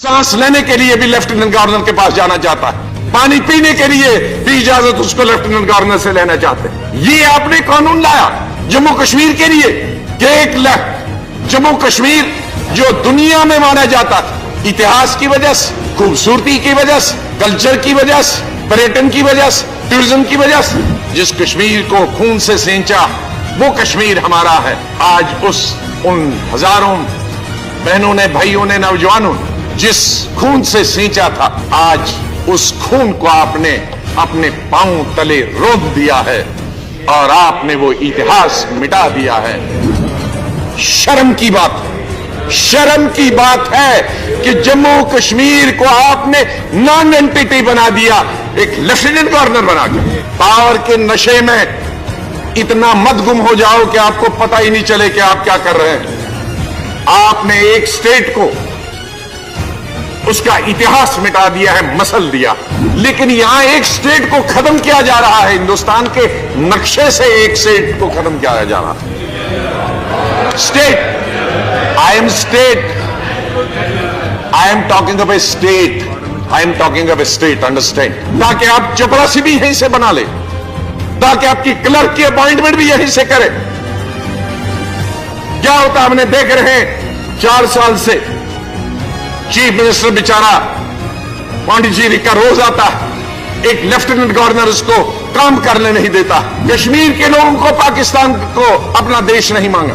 सांस लेने के लिए भी लेफ्टिनेंट गवर्नर के पास जाना चाहता है, पानी पीने के लिए भी इजाजत उसको लेफ्टिनेंट गवर्नर से लेना चाहते हैं। ये आपने कानून लाया जम्मू कश्मीर के लिए कि एक जम्मू कश्मीर जो दुनिया में माना जाता था इतिहास की वजह से, खूबसूरती की वजह से, कल्चर की वजह से, पर्यटन की वजह से, टूरिज्म की वजह से, जिस कश्मीर को खून से सींचा वो कश्मीर हमारा है। आज उन हजारों बहनों ने, भाइयों ने, नौजवानों ने जिस खून से सींचा था, आज उस खून को आपने अपने पांव तले रोक दिया है और आपने वो इतिहास मिटा दिया है। शर्म की बात है कि जम्मू कश्मीर को आपने नॉन एंटिटी बना दिया, एक लेफ्टिनेंट गवर्नर बना के। पावर के नशे में इतना मत गुम हो जाओ कि आपको पता ही नहीं चले कि आप क्या कर रहे हैं। आपने एक स्टेट को उसका इतिहास मिटा दिया है, मसल दिया। लेकिन यहां एक स्टेट को खत्म किया जा रहा है, हिंदुस्तान के नक्शे से एक स्टेट को खत्म किया जा रहा है। State, I am talking of A state, understand, ताकि आप चपरासी भी यहीं से बना ले, ताकि आपकी क्लर्क की अपॉइंटमेंट भी यहीं से करे। क्या होता हमने देख रहे हैं 4 साल से चीफ मिनिस्टर बेचारा पांडिचेरी का रोज आता है, एक लेफ्टिनेंट गवर्नर उसको काम करने नहीं देता। कश्मीर के लोगों को पाकिस्तान को अपना देश नहीं मांगा,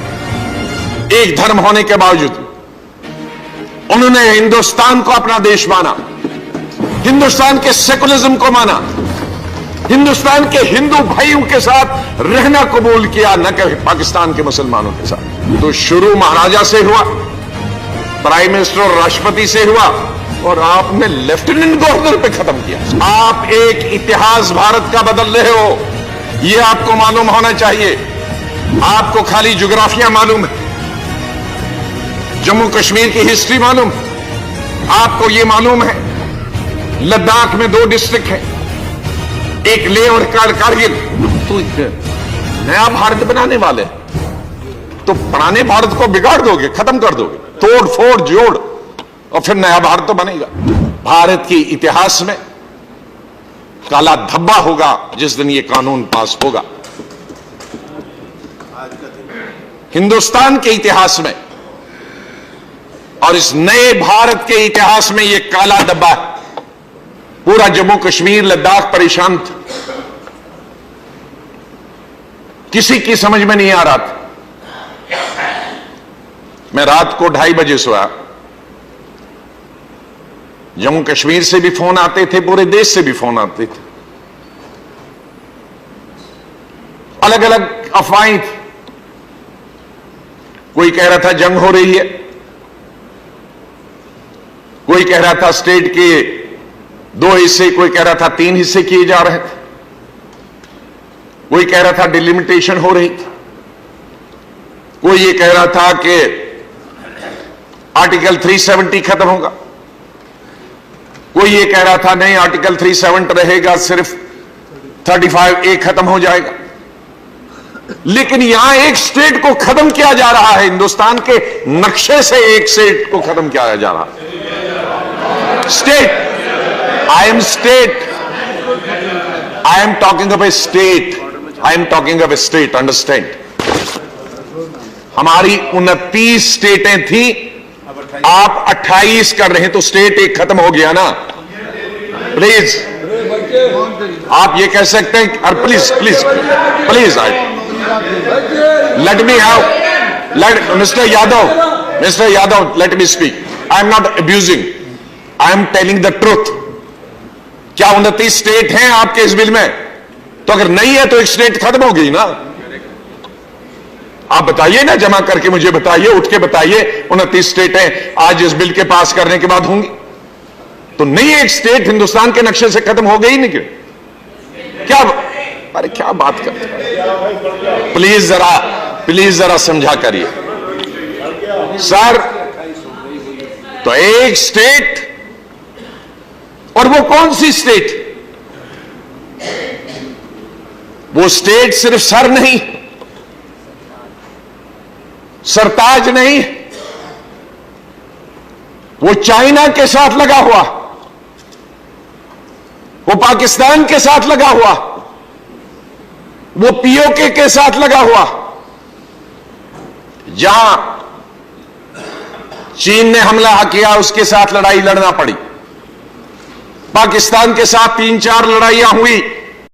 एक धर्म होने के बावजूद उन्होंने हिंदुस्तान को अपना देश माना, हिंदुस्तान के सेकुलरिज्म को माना, हिंदुस्तान के हिंदू भाइयों के साथ रहना कबूल किया, न कि पाकिस्तान के मुसलमानों के साथ। तो शुरू महाराजा से हुआ, प्राइम मिनिस्टर और राष्ट्रपति से हुआ, और आपने लेफ्टिनेंट गवर्नर पे खत्म किया। आप एक इतिहास भारत का बदल रहे हो, यह आपको मालूम होना चाहिए। आपको खाली ज्योग्राफिया मालूम है, जम्मू कश्मीर की हिस्ट्री मालूम, आपको यह मालूम है लद्दाख में 2 डिस्ट्रिक्ट हैं, एक लेह और कारगिल। तो नया भारत बनाने वाले तो पुराने भारत को बिगाड़ दोगे, खत्म कर दोगे, तोड़ फोड़ जोड़, और फिर नया भारत तो बनेगा। भारत के इतिहास में काला धब्बा होगा जिस दिन यह कानून पास होगा। हिंदुस्तान के इतिहास में और इस नए भारत के इतिहास में यह काला धब्बा है। पूरा जम्मू कश्मीर, लद्दाख परेशान था, किसी की समझ में नहीं आ रहा था। मैं रात को 2:30 बजे सोया, जम्मू कश्मीर से भी फोन आते थे, पूरे देश से भी फोन आते थे, अलग अलग अफवाहें थी। कोई कह रहा था जंग हो रही है, कोई कह रहा था स्टेट के 2 हिस्से, कोई कह रहा था 3 हिस्से किए जा रहे थे, कोई कह रहा था डिलिमिटेशन हो रही थी, कोई ये कह रहा था कि आर्टिकल 370 खत्म होगा, कोई ये कह रहा था नहीं आर्टिकल 370 रहेगा, सिर्फ 35A खत्म हो जाएगा। लेकिन यहां एक स्टेट को खत्म किया जा रहा है, हिंदुस्तान के नक्शे से एक स्टेट को खत्म किया जा रहा है। State, I am talking of A state, understand. हमारी 29 स्टेटें थी, आप 28 कर रहे हैं, तो स्टेट एक खत्म हो गया ना। प्लीज आप ये कह सकते हैं, और please let me have, mister Yadav, let me speak. I am not abusing, I am telling the truth. क्या 29 स्टेट हैं आपके इस बिल में? तो अगर नहीं है तो एक स्टेट खत्म हो गई ना। आप बताइए ना, जमा करके मुझे बताइए, उठ के बताइए 29 स्टेटें आज इस बिल के पास करने के बाद होंगी। तो नहीं एक स्टेट हिंदुस्तान के नक्शे से खत्म हो गई नहीं क्यों? क्या, अरे क्या बात करते हैं? प्लीज जरा समझा करिए सर। तो एक स्टेट, और वो कौन सी स्टेट? वो स्टेट सिर्फ सर नहीं, सरताज नहीं, वो चाइना के साथ लगा हुआ, वो पाकिस्तान के साथ लगा हुआ, वो पीओके के साथ लगा हुआ। जहां चीन ने हमला किया उसके साथ लड़ाई लड़ना पड़ी। पाकिस्तान के साथ 3-4 लड़ाइयां हुई,